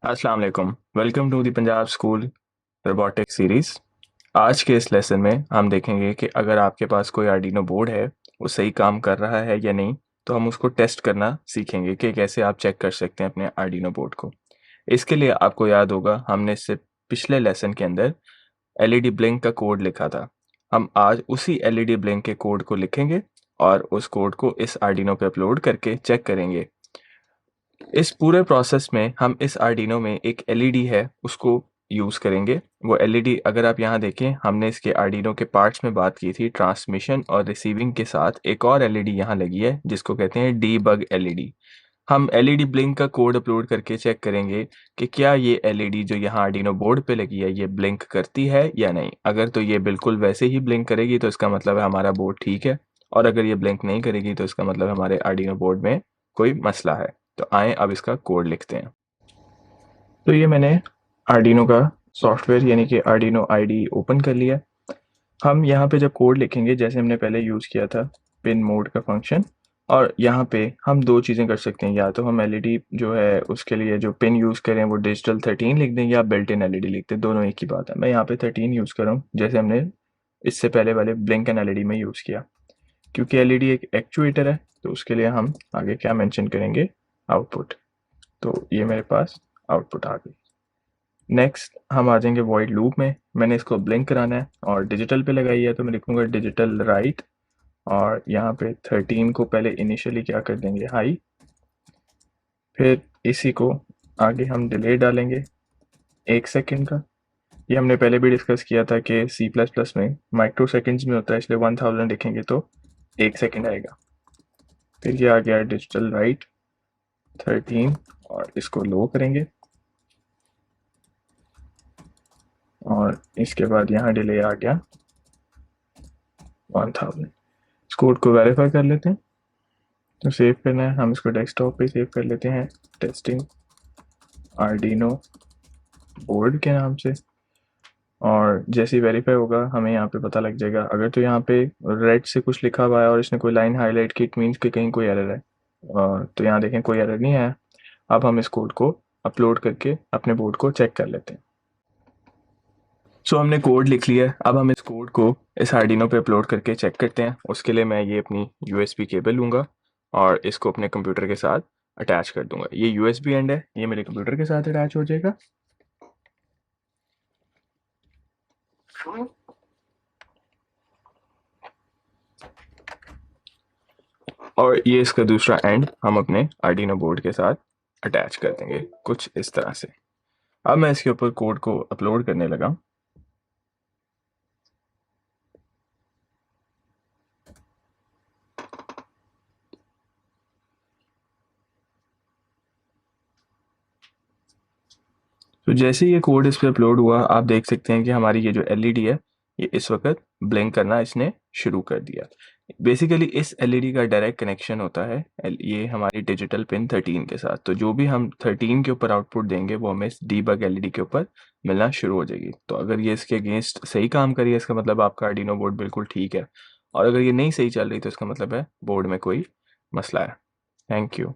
अस्सलाम वालेकुम। Welcome to the Punjab school robotics series. आज के इस लेसन में हम देखेंगे कि अगर आपके पास कोई आर्डिनो बोर्ड है, वो सही काम कर रहा है या नहीं, तो हम उसको टेस्ट करना सीखेंगे कि कैसे आप चेक कर सकते हैं अपने आर्डिनो बोर्ड को। इसके लिए आपको याद होगा हमने इससे पिछले लेसन के अंदर एलईडी ब्लिंक का कोड लिखा था। हम आज उसी एलईडी ब्लिंक के कोड को लिखेंगे और उस कोड को इस आर्डिनो पे अपलोड करके चेक करेंगे। इस पूरे प्रोसेस में हम इस आर्डिनो में एक एलईडी है उसको यूज़ करेंगे। वो एलईडी अगर आप यहाँ देखें, हमने इसके आर्डिनो के पार्ट्स में बात की थी, ट्रांसमिशन और रिसीविंग के साथ एक और एलईडी यहाँ लगी है जिसको कहते हैं डीबग एलईडी। हम एलईडी ब्लिंक का कोड अपलोड करके चेक करेंगे कि क्या ये एलईडी जो यहाँ आर्डिनो बोर्ड पे लगी है ये ब्लिंक करती है या नहीं। अगर तो ये बिल्कुल वैसे ही ब्लिंक करेगी तो इसका मतलब है हमारा बोर्ड ठीक है, और अगर ये ब्लिंक नहीं करेगी तो इसका मतलब हमारे आर्डिनो बोर्ड में कोई मसला है। तो आए अब इसका कोड लिखते हैं। तो ये मैंने आर्डिनो का सॉफ्टवेयर यानी कि आर्डिनो आईडी ओपन कर लिया। हम यहाँ पे जब कोड लिखेंगे जैसे हमने पहले यूज़ किया था पिन मोड का फंक्शन, और यहाँ पे हम दो चीज़ें कर सकते हैं, या तो हम एलईडी जो है उसके लिए जो पिन यूज़ करें वो डिजिटल 13 लिख दें या बिल्ट इन एलईडी लिख दें, दोनों एक ही बात है। मैं यहाँ पे 13 यूज़ कर रहा हूँ जैसे हमने इससे पहले वाले ब्लिंक एन एलईडी में यूज़ किया। क्योंकि एलईडी एक एक्चुएटर है तो उसके लिए हम आगे क्या मेंशन करेंगे, आउटपुट। तो ये मेरे पास आउटपुट आ गई। नेक्स्ट हम आ जाएंगे वॉइड लूप में। मैंने इसको ब्लिंक कराना है और डिजिटल पे लगाई है तो मैं लिखूंगा डिजिटल राइट, और यहाँ पे 13 को पहले इनिशियली क्या कर देंगे हाई, फिर इसी को आगे हम डिले डालेंगे 1 सेकेंड का। ये हमने पहले भी डिस्कस किया था कि सी प्लस प्लस में माइक्रो सेकेंड्स में होता है, इसलिए 1000 लिखेंगे तो 1 सेकेंड आएगा। फिर ये आ गया डिजिटल राइट 13 और इसको लो करेंगे, और इसके बाद यहाँ डिले आ गया 1000। इस कोड को वेरीफाई कर लेते हैं। तो सेव करना है, हम इसको डेस्कटॉप पे सेव कर लेते हैं टेस्टिंग आर्डिनो बोर्ड के नाम से, और जैसे ही वेरीफाई होगा हमें यहाँ पे पता लग जाएगा। अगर तो यहाँ पे रेड से कुछ लिखा हुआ है और इसने कोई लाइन हाईलाइट की, इट मीन्स कि कहीं कोई एरर है। तो यहाँ देखें कोई एरर नहीं है। अब हम इस कोड को अपलोड करके अपने बोर्ड को चेक कर लेते हैं। सो हमने कोड लिख लिया है, अब हम इस कोड को इस आर्डिनो पे अपलोड करके चेक करते हैं। उसके लिए मैं ये अपनी यूएसबी केबल लूँगा और इसको अपने कंप्यूटर के साथ अटैच कर दूंगा। ये यूएसबी एंड है, ये मेरे कंप्यूटर के साथ अटैच हो जाएगा। और ये इसका दूसरा एंड हम अपने आर्डिनो बोर्ड के साथ अटैच कर देंगे कुछ इस तरह से। अब मैं इसके ऊपर कोड को अपलोड करने लगा। तो जैसे ये कोड इस पर अपलोड हुआ, आप देख सकते हैं कि हमारी ये जो एलईडी है ये इस वक्त ब्लिंक करना इसने शुरू कर दिया। बेसिकली इस एलईडी का डायरेक्ट कनेक्शन होता है ये हमारी डिजिटल पिन 13 के साथ। तो जो भी हम 13 के ऊपर आउटपुट देंगे वो हमें इस डीबग एलईडी के ऊपर मिलना शुरू हो जाएगी। तो अगर ये इसके अगेंस्ट सही काम करिए इसका मतलब आपका आर्डिनो बोर्ड बिल्कुल ठीक है, और अगर ये नहीं सही चल रही तो इसका मतलब है बोर्ड में कोई मसला है। Thank you.